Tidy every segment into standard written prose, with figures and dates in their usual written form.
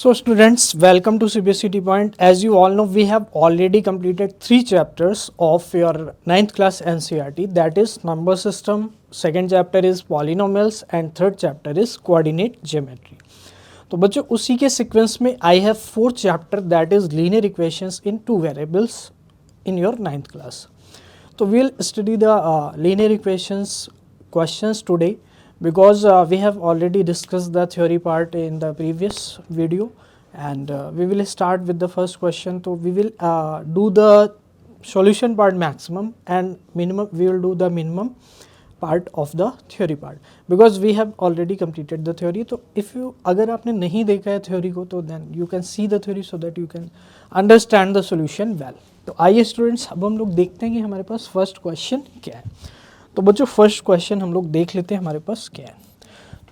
So students, welcome to CBSE Tea Point. As you all know, we have already completed 3 chapters of your 9th class NCERT, that is number system, second chapter is polynomials and third chapter is coordinate geometry. तो बच्चों उसी के sequence में I have 4 chapter that is linear equations in 2 variables in your 9th class. So we will study the linear equations questions today because we have already discussed the theory part in the previous video, and we will start with the first question. So we will do the solution part maximum and minimum, we will do the minimum part of the theory part because we have already completed the theory. तो if you अगर आपने नहीं देखा है theory को तो then you can see the theory so that you can understand the solution well. तो आइए स्टूडेंट्स अब हम लोग देखते हैं कि हमारे पास फर्स्ट क्वेश्चन क्या है. तो बच्चों फर्स्ट क्वेश्चन हम लोग देख लेते हैं हमारे पास क्या है.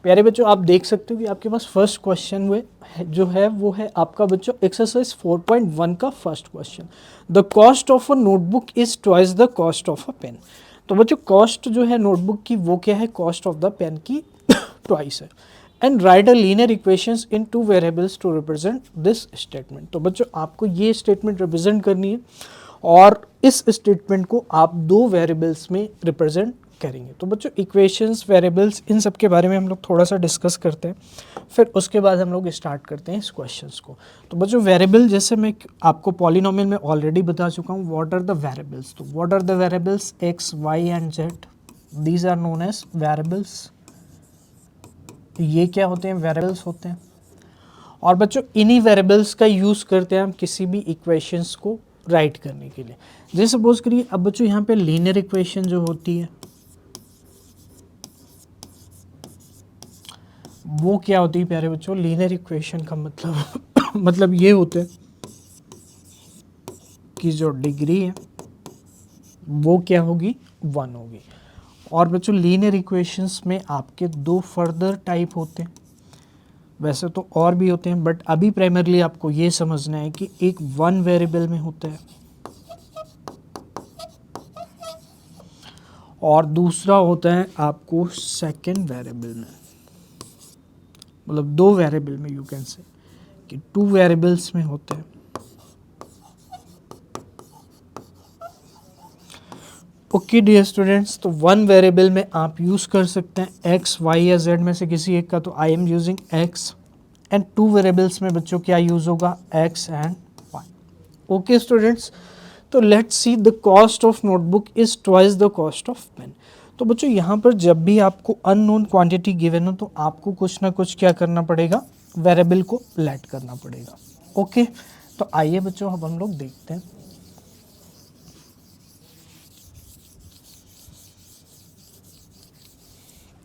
प्यारे बच्चों आप देख सकते हो कि आपके पास फर्स्ट क्वेश्चन जो है वो है आपका बच्चों एक्सरसाइज 4.1 का first question. The cost of a notebook is twice the cost of a pen. तो बच्चों कॉस्ट जो है नोटबुक की वो क्या है, कॉस्ट ऑफ द पेन की ट्वाइस है. And write a linear equations in 2 variables to represent this statement. तो बच्चों आपको ये स्टेटमेंट रिप्रेजेंट करनी है और इस स्टेटमेंट को आप 2 वेरिएबल्स में रिप्रेजेंट करेंगे. तो बच्चों इक्वेशंस, वेरिएबल्स, इन सब के बारे में हम लोग थोड़ा सा डिस्कस करते हैं, फिर उसके बाद हम लोग स्टार्ट करते हैं इस क्वेश्चंस को. तो बच्चों वेरिएबल जैसे मैं आपको पॉलिनोमियल में ऑलरेडी बता चुका हूँ, व्हाट आर द वेरिएबल्स. तो what are the variables, X, Y and Z, these are known as variables. ये क्या होते हैं, वेरिएबल्स होते हैं. और बच्चों इन्हीं वेरिएबल्स का यूज़ करते हैं हम किसी भी इक्वेशंस को राइट करने के लिए. जैसे सपोज करिए अब बच्चों यहाँ पे लीनियर इक्वेशन जो होती है वो क्या होती है प्यारे बच्चों, लीनियर इक्वेशन का मतलब मतलब ये होता है कि जो डिग्री है वो क्या होगी, 1 होगी. और बच्चों लीनियर इक्वेशंस में आपके 2 फर्दर टाइप होते हैं, वैसे तो और भी होते हैं बट अभी प्राइमरली आपको ये समझना है कि एक 1 वेरिएबल में होता है और दूसरा होता है आपको सेकंड वेरिएबल में. मतलब 2 वेरिएबल में यू कैन से कि 2 वेरिएबल्स में होते हैं. ओके डियर स्टूडेंट्स, तो 1 वेरिएबल में आप यूज़ कर सकते हैं एक्स, वाई या जेड में से किसी एक का. तो I am using x. And 2 variables में बच्चों क्या यूज़ होगा, x and y. Okay students, तो let's see the cost of notebook is twice the cost of pen. तो बच्चों यहाँ पर जब भी आपको अननोन क्वांटिटी गिवन हो तो आपको कुछ ना कुछ क्या करना पड़ेगा, वेरिएबल को लेट करना पड़ेगा. ओके, तो आइए बच्चों अब हम लोग देखते हैं.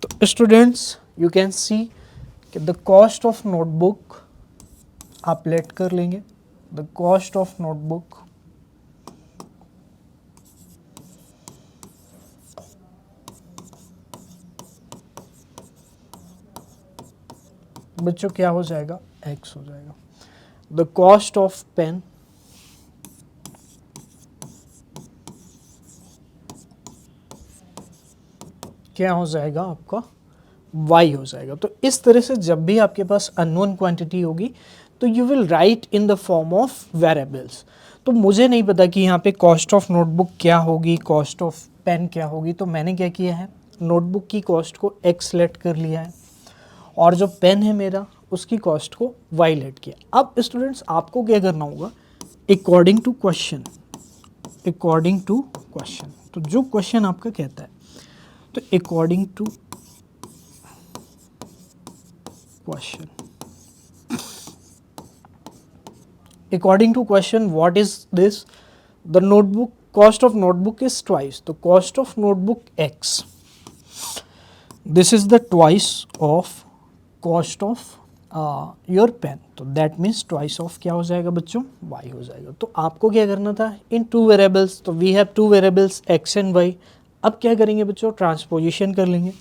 तो स्टूडेंट्स यू कैन सी कि द कॉस्ट ऑफ नोटबुक आप लेट कर लेंगे. द कॉस्ट ऑफ नोटबुक बच्चों क्या हो जाएगा, x हो जाएगा. द कॉस्ट ऑफ पेन क्या हो जाएगा आपका, y हो जाएगा. तो इस तरह से जब भी आपके पास अननोन क्वांटिटी होगी तो you will write in the form of variables. तो मुझे नहीं पता कि यहाँ पे कॉस्ट ऑफ नोटबुक क्या होगी, कॉस्ट ऑफ पेन क्या होगी. तो मैंने क्या किया है, नोटबुक की कॉस्ट को x लेट कर लिया है और जो पेन है मेरा उसकी कॉस्ट को y लेट किया. अब स्टूडेंट्स आपको क्या करना होगा, according to question, according to question. तो जो क्वेश्चन आपका कहता है तो according to question, according to question what is this, the notebook cost of notebook is twice. तो cost of notebook x, this is the twice of cost of your pen. तो that means twice of क्या हो जाएगा बच्चों, y हो जाएगा. तो आपको क्या करना था इन 2 वेरिएबल्स. तो we have 2 variables x and y. अब क्या करेंगे बच्चों, ट्रांसपोजिशन कर लेंगे.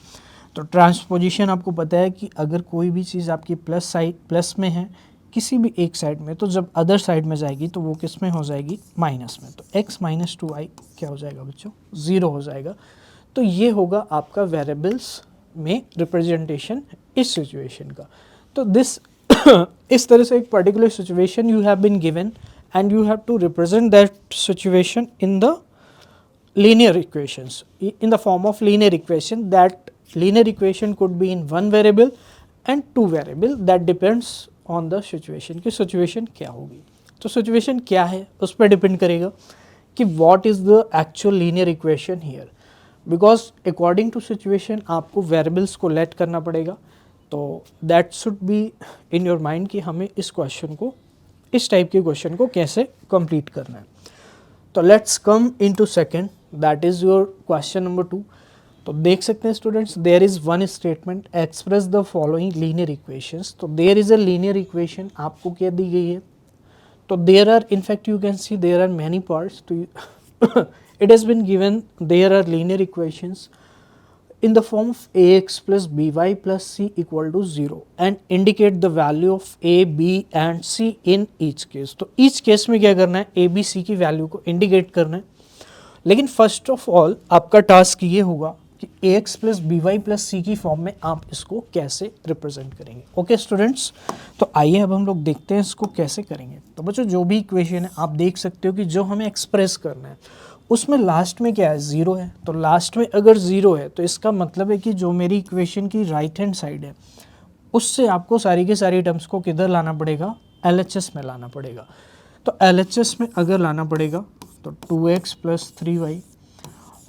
तो ट्रांसपोजिशन आपको पता है कि अगर कोई भी चीज़ आपकी प्लस साइड, प्लस में है किसी भी एक साइड में, तो जब अदर साइड में जाएगी तो वो किस में हो जाएगी, माइनस में. तो x माइनस 2y क्या हो जाएगा बच्चों, 0 हो जाएगा. तो ये होगा आपका वेरिएबल्स में रिप्रेजेंटेशन इस सिचुएशन का. तो दिस इस तरह से एक particular situation you have been given and you have to represent that situation in the linear equations, in the form of linear equation. That linear equation could be in one variable and two variable, that depends on the situation कि situation क्या होगी. तो situation क्या है उस पर depend करेगा कि what is the actual linear equation here, because according to situation आपको variables को let करना पड़ेगा. तो that should be in your mind कि हमें इस क्वेश्चन को, इस टाइप के क्वेश्चन को कैसे कंप्लीट करना है. तो let's come into second, that is your question number 2. तो देख सकते हैं students, there is one statement, express the following linear equations. तो there is a linear equation आपको क्या दी गई है. तो there are, in fact you can see there are many parts. तो it has been given there are linear equations in the form of ax plus by plus c equal to 0 and indicate the value of a, b and c in each case. तो each case में क्या करना है, a, b, c की value को indicate करना है. लेकिन फर्स्ट ऑफ ऑल आपका टास्क ये होगा कि ax plus by plus c की फॉर्म में आप इसको कैसे रिप्रेजेंट करेंगे. ओके स्टूडेंट्स, तो आइए अब हम लोग देखते हैं इसको कैसे करेंगे. तो बच्चों जो भी इक्वेशन है आप देख सकते हो कि जो हमें एक्सप्रेस करना है उसमें लास्ट में क्या है, ज़ीरो है. तो लास्ट में अगर ज़ीरो है तो इसका मतलब है कि जो मेरी इक्वेशन की राइट हैंड साइड है उससे आपको सारी के सारी टर्म्स को किधर लाना पड़ेगा, LHS में लाना पड़ेगा. तो LHS में अगर लाना पड़ेगा तो 2x प्लस 3y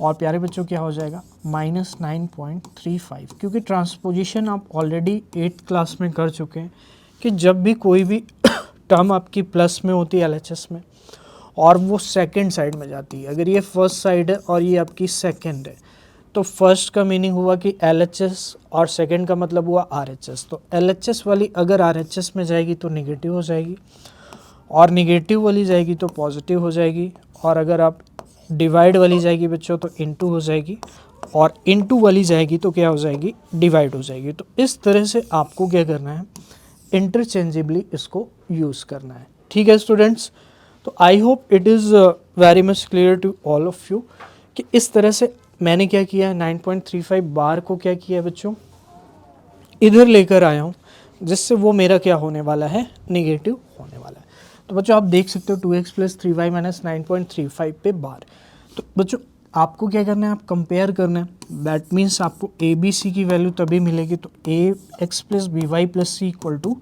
और प्यारे बच्चों क्या हो जाएगा, माइनस 9.35. क्योंकि ट्रांसपोजिशन आप ऑलरेडी 8th क्लास में कर चुके हैं कि जब भी कोई भी टर्म आपकी प्लस में होती है LHS में और वो सेकंड साइड में जाती है, अगर ये फर्स्ट साइड है और ये आपकी सेकंड है तो फर्स्ट का मीनिंग हुआ कि LHS और सेकंड का मतलब हुआ RHS. तो LHS वाली अगर RHS में जाएगी तो नेगेटिव हो जाएगी और नेगेटिव वाली जाएगी तो पॉजिटिव हो जाएगी, और अगर आप डिवाइड वाली जाएगी बच्चों तो इनटू हो जाएगी, और इनटू वाली जाएगी तो क्या हो जाएगी, डिवाइड हो जाएगी. तो इस तरह से आपको क्या करना है, इंटरचेंजेबली इसको यूज़ करना है. ठीक है स्टूडेंट्स, तो I hope it is very much clear to all of you कि इस तरह से मैंने क्या किया है, 9.35 बार को क्या किया है बच्चों, इधर लेकर आया हूँ जिससे वो मेरा क्या होने वाला है, नेगेटिव होने वाला है. तो बच्चों आप देख सकते हो 2x प्लस 3y माइनस 9.35 पे बार. तो बच्चों आपको क्या करना है, आप कंपेयर करना है. दैट मीन्स आपको ए बी सी की वैल्यू तभी मिलेगी. तो a x plus B Y plus C equal to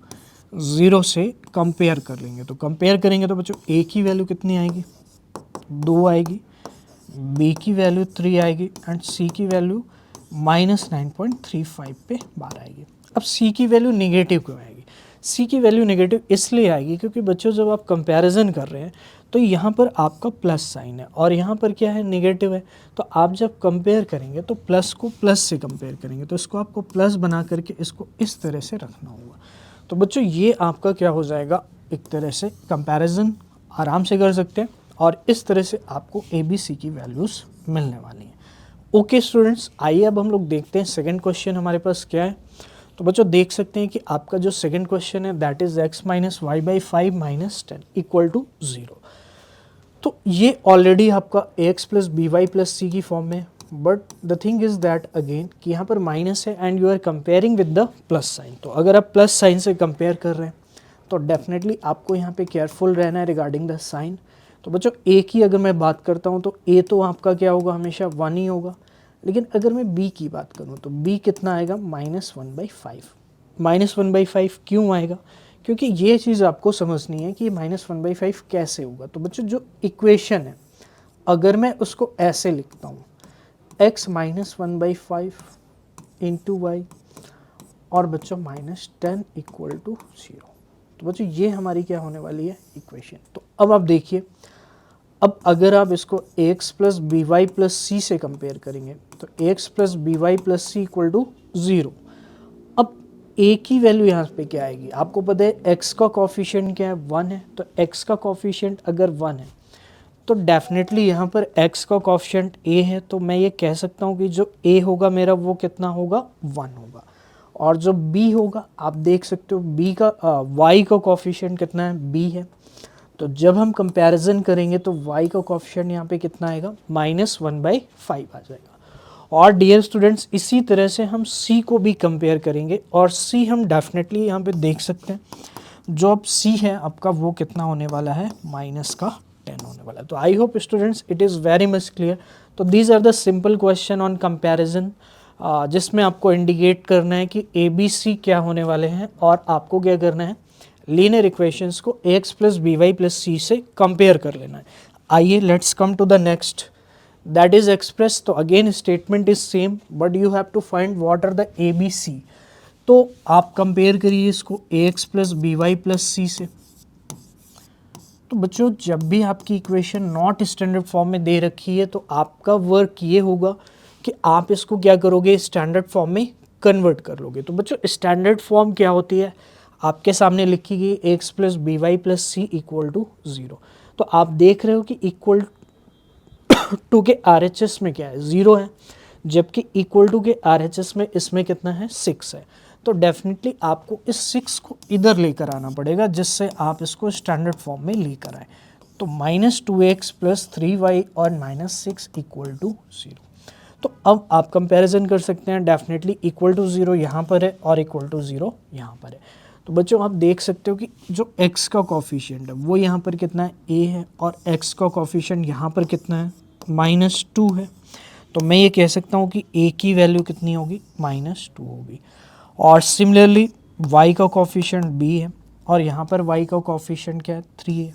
0 से कंपेयर कर लेंगे. तो कंपेयर करेंगे तो बच्चों ए की वैल्यू कितनी आएगी, 2 आएगी, बी की वैल्यू 3 आएगी एंड सी की वैल्यू माइनस 9.35 पे बार आएगी. अब सी की वैल्यू नेगेटिव क्यों आएगी, सी की वैल्यू नेगेटिव इसलिए आएगी क्योंकि बच्चों जब आप कंपैरिजन कर रहे हैं तो यहाँ पर आपका प्लस साइन है और यहाँ पर क्या है, नेगेटिव है. तो आप जब कंपेयर करेंगे तो प्लस को प्लस से कंपेयर करेंगे, तो इसको आपको प्लस बना करके इसको इस तरह से रखना होगा. तो बच्चों ये आपका क्या हो जाएगा, एक तरह से कंपैरिजन आराम से कर सकते हैं और इस तरह से आपको ए बी सी की वैल्यूज़ मिलने वाली हैं. ओके स्टूडेंट्स, आइए अब हम लोग देखते हैं सेकंड क्वेश्चन हमारे पास क्या है. तो बच्चों देख सकते हैं कि आपका जो सेकंड क्वेश्चन है that is x minus y by 5 minus 10 equal to 0. तो ये ऑलरेडी आपका ax plus B Y plus c की फॉर्म में, but the thing is that again कि यहाँ पर माइनस है and you are comparing with the plus sign. तो अगर आप प्लस साइन से कंपेयर कर रहे हैं तो डेफिनेटली आपको यहाँ पे केयरफुल रहना है रिगार्डिंग द साइन. तो बच्चों ए की अगर मैं बात करता हूँ तो ए तो आपका क्या होगा, हमेशा 1 ही होगा. लेकिन अगर मैं बी की बात करूँ तो बी कितना आएगा, माइनस 1/5. माइनस 1/5 क्यों आएगा, क्योंकि ये चीज़ आपको समझनी है कि माइनस 1/5 कैसे होगा. तो बच्चों जो इक्वेशन है अगर मैं उसको ऐसे लिखता हूँ, x माइनस 1/5 इंटू वाई और बच्चों माइनस 10 इक्वल टू 0. तो बच्चों ये हमारी क्या होने वाली है, इक्वेशन. तो अब आप देखिए, अब अगर आप इसको ax plus B Y plus c से कंपेयर करेंगे तो ax plus B Y plus C equal to 0. अब a की वैल्यू यहाँ पे क्या आएगी, आपको पता है x का कोफिशिएंट क्या है, 1 है. तो x का कोफिशिएंट अगर 1 है तो डेफिनेटली यहाँ पर x का कोफिशिएंट a है. तो मैं ये कह सकता हूँ कि जो a होगा मेरा वो कितना होगा, 1 होगा. और जो b होगा आप देख सकते हो b का y का कोफिशिएंट कितना है, b है. तो जब हम कंपैरिजन करेंगे तो y का कोफिशिएंट यहाँ पे कितना आएगा, माइनस 1/5 आ जाएगा. और डियर स्टूडेंट्स इसी तरह से हम सी को भी कंपेयर करेंगे, और सी हम डेफिनेटली यहाँ पे देख सकते हैं जो अब सी है आपका वो कितना होने वाला है, -10 होने वाला है। तो I hope students it is very much clear. तो these are the simple question on comparison, जिसमें आपको इंडिकेट करना है कि ए बी सी क्या होने वाले हैं, और आपको क्या करना है, लीनियर इक्वेशंस को ax plus B Y plus c से कंपेयर कर लेना है। आइए let's come to the next, that is express. तो again statement is same but you have to find what are the a b c. तो आप compare करिए इसको ax plus B Y plus c से। तो बच्चों जब भी आपकी इक्वेशन नॉट स्टैंडर्ड फॉर्म में दे रखी है तो आपका वर्क ये होगा कि आप इसको क्या करोगे, स्टैंडर्ड फॉर्म में कन्वर्ट कर लोगे। तो बच्चों स्टैंडर्ड फॉर्म क्या होती है, आपके सामने लिखी गई X plus B Y plus C equal to 0। तो आप देख रहे हो कि इक्वल टू के RHS में क्या है, 0 है, जबकि इक्वल टू के RHS में इसमें कितना है, 6 है। तो डेफिनेटली आपको इस 6 को इधर लेकर आना पड़ेगा जिससे आप इसको स्टैंडर्ड फॉर्म में लेकर आए। तो -2x प्लस 3y और -6 इक्वल टू 0। तो अब आप कंपैरिजन कर सकते हैं, डेफिनेटली इक्वल टू 0 यहाँ पर है और इक्वल टू 0 यहाँ पर है। तो बच्चों आप देख सकते हो कि जो x का कोफिशिएंट है वो यहाँ पर कितना है, a है, और x का कोफिशिएंट यहाँ पर कितना है, -2 है। तो मैं ये कह सकता हूँ कि a की वैल्यू कितनी होगी, -2 होगी। और सिमिलरली y का कोफिशिएंट b है और यहाँ पर y का कोफिशिएंट क्या है, 3 है।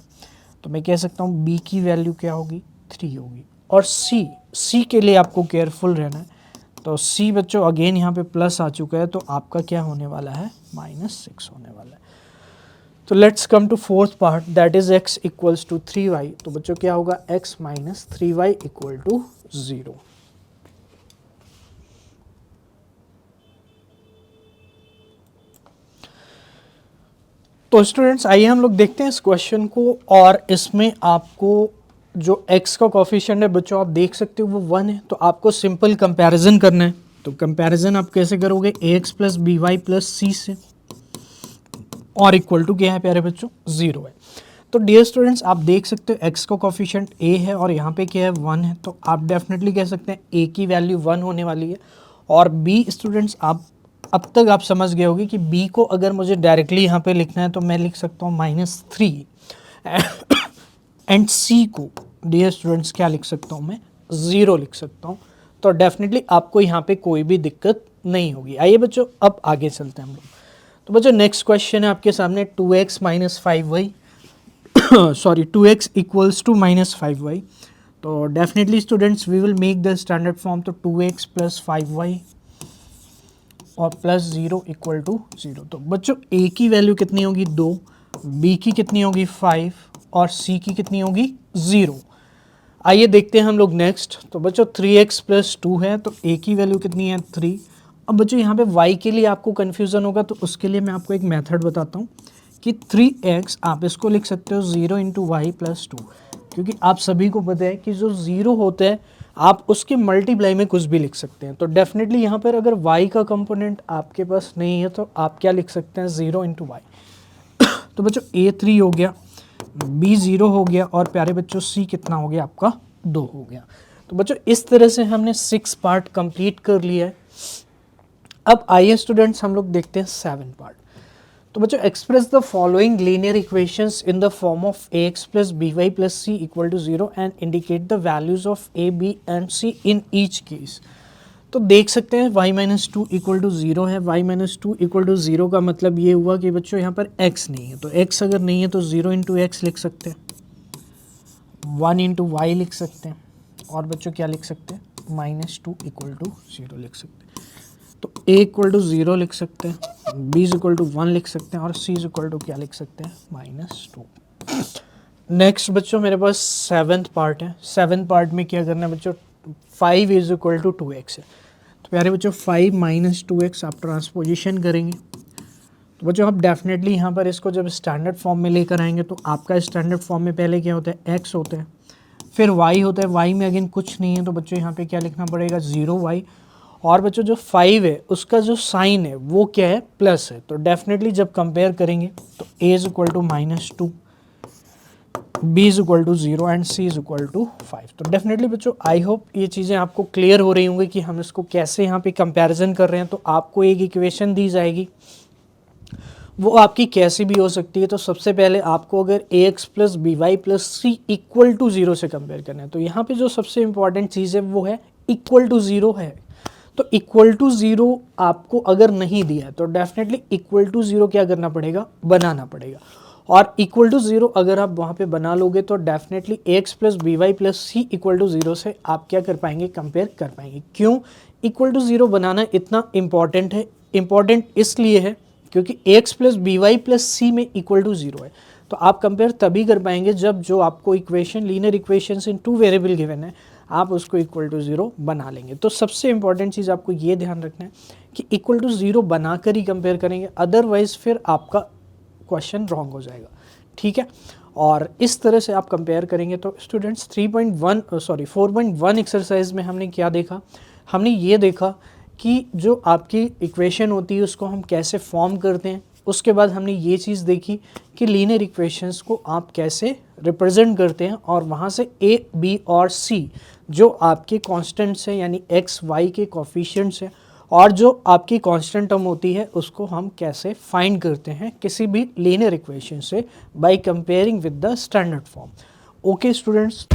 तो मैं कह सकता हूँ b की वैल्यू क्या होगी, 3 होगी। और c के लिए आपको केयरफुल रहना है। तो c बच्चों अगेन यहाँ पे प्लस आ चुका है, तो आपका क्या होने वाला है, -6 होने वाला है। तो let's come to fourth part, that is x equals to 3y। तो बच्चों क्या होगा, x minus 3y equal to 0। तो स्टूडेंट्स आइए हम लोग देखते हैं इस क्वेश्चन को, और इसमें आपको जो x का कोफिशिएंट है बच्चों आप देख सकते हो वो 1 है। तो आपको सिंपल कंपैरिजन करना है। तो कंपैरिजन आप कैसे करोगे, ax plus B Y plus c से, और इक्वल टू क्या है प्यारे बच्चों, 0 है। तो डियर स्टूडेंट्स आप देख सकते हो x का कोफिशिएंट a है और यहाँ पे क्या है, 1 है। तो आप डेफिनेटली कह सकते हैं a की वैल्यू 1 होने वाली है। और b स्टूडेंट्स आप अब तक आप समझ गए होगी कि b को अगर मुझे डायरेक्टली यहाँ पे लिखना है तो मैं लिख सकता हूँ -3, एंड c को डियर स्टूडेंट्स क्या लिख सकता हूँ मैं, 0 लिख सकता हूँ। तो डेफिनेटली आपको यहाँ पे कोई भी दिक्कत नहीं होगी। आइए बच्चों अब आगे चलते हैं हम लोग। तो बच्चों नेक्स्ट क्वेश्चन है आपके सामने, 2x minus 5y sorry 2x equals to -5y। तो definitely students we will make the standard form. तो 2x प्लस 5y और प्लस 0 इक्वल टू 0। तो बच्चों a की वैल्यू कितनी होगी, 2, b की कितनी होगी, 5, और c की कितनी होगी, 0। आइए देखते हैं हम लोग नेक्स्ट। तो बच्चों 3x प्लस 2 है, तो a की वैल्यू कितनी है, 3। अब बच्चों यहाँ पे y के लिए आपको कन्फ्यूज़न होगा, तो उसके लिए मैं आपको एक मेथड बताता हूँ कि 3x आप इसको लिख सकते हो 0 इंटू वाई प्लस 2, क्योंकि आप सभी को पता है कि जो 0 होता है आप उसके मल्टीप्लाई में कुछ भी लिख सकते हैं। तो डेफिनेटली यहाँ पर अगर y का कंपोनेंट आपके पास नहीं है तो आप क्या लिख सकते हैं, 0 इंटू वाई। तो बच्चों a 3 हो गया, b 0 हो गया, और प्यारे बच्चों c कितना हो गया आपका, 2 हो गया। तो बच्चों इस तरह से हमने 6 पार्ट कंप्लीट कर लिया है। अब आइए स्टूडेंट्स हम लोग देखते हैं 7 पार्ट। तो बच्चों express the following linear equations in the form of ax plus B Y plus C equal to 0 and indicate the values of a b and c in each case. तो देख सकते हैं y माइनस 2 इक्वल टू 0 है। y minus 2 equal to 0 का मतलब ये हुआ कि बच्चों यहाँ पर x नहीं है। तो x अगर नहीं है तो 0 इंटू एक्स लिख सकते हैं, 1 इंटू वाई लिख सकते हैं, और बच्चों क्या लिख सकते हैं, -2 इक्वल टू 0 लिख सकते हैं। तो a इक्वल टू 0 लिख सकते हैं, b इक्वल टू 1 लिख सकते हैं, और c इक्वल टू क्या लिख सकते हैं, -2। नेक्स्ट बच्चों मेरे पास 7th पार्ट है। 7th पार्ट में क्या करना है बच्चों, 5 इज इक्वल टू 2x है। तो प्यारे बच्चों 5 माइनस 2x आप ट्रांसपोजिशन करेंगे। तो बच्चों आप डेफिनेटली यहाँ पर इसको जब स्टैंडर्ड फॉर्म में लेकर आएंगे तो आपका स्टैंडर्ड फॉर्म में पहले क्या होता है, x होता है, फिर y होता है, y में अगेन कुछ नहीं है। तो बच्चों यहाँ पे क्या लिखना पड़ेगा, 0y, और बच्चों जो 5 है उसका जो साइन है वो क्या है, प्लस है। तो डेफिनेटली जब कंपेयर करेंगे तो a is equal to -2, b is equal to 0 and c is equal to 5। तो डेफिनेटली बच्चों आई होप ये चीज़ें आपको क्लियर हो रही होंगी कि हम इसको कैसे यहाँ पे कंपैरिजन कर रहे हैं। तो आपको एक इक्वेशन दी जाएगी, वो आपकी कैसी भी हो सकती है। तो सबसे पहले आपको अगर ax plus B Y plus C equal to 0 से कंपेयर करना है, तो यहाँ पे जो सबसे इंपॉर्टेंट चीज़ है वो है इक्वल टू 0 है। तो इक्वल टू 0 आपको अगर नहीं दिया है तो डेफिनेटली इक्वल टू 0 क्या करना पड़ेगा, बनाना पड़ेगा। और इक्वल टू 0 अगर आप वहाँ पे बना लोगे तो definitely ax plus B Y plus C equal to 0 से आप क्या कर पाएंगे, कंपेयर कर पाएंगे। क्यों इक्वल टू 0 बनाना इतना इंपॉर्टेंट है? इंपॉर्टेंट इसलिए है क्योंकि ax plus B Y plus c में इक्वल टू 0 है। तो आप कंपेयर तभी कर पाएंगे जब जो आपको equation, linear equation in two variable given है, आप उसको इक्वल टू 0 बना लेंगे। तो सबसे इंपॉर्टेंट चीज़ आपको ये ध्यान रखना है कि इक्वल टू 0 बनाकर ही कंपेयर करेंगे, अदरवाइज फिर आपका क्वेश्चन रॉन्ग हो जाएगा। ठीक है, और इस तरह से आप कंपेयर करेंगे। तो स्टूडेंट्स 4.1 एक्सरसाइज में हमने क्या देखा, हमने ये देखा कि जो आपकी इक्वेशन होती है उसको हम कैसे फॉर्म करते हैं। उसके बाद हमने ये चीज़ देखी कि लीनियर इक्वेशंस को आप कैसे रिप्रेजेंट करते हैं, और वहाँ से a, b और c जो आपके कांस्टेंट्स हैं यानी x, y के कोफिशिएंट्स हैं, और जो आपकी कांस्टेंट टर्म होती है उसको हम कैसे फाइंड करते हैं किसी भी लीनियर इक्वेशन से by comparing with the standard form. Okay students.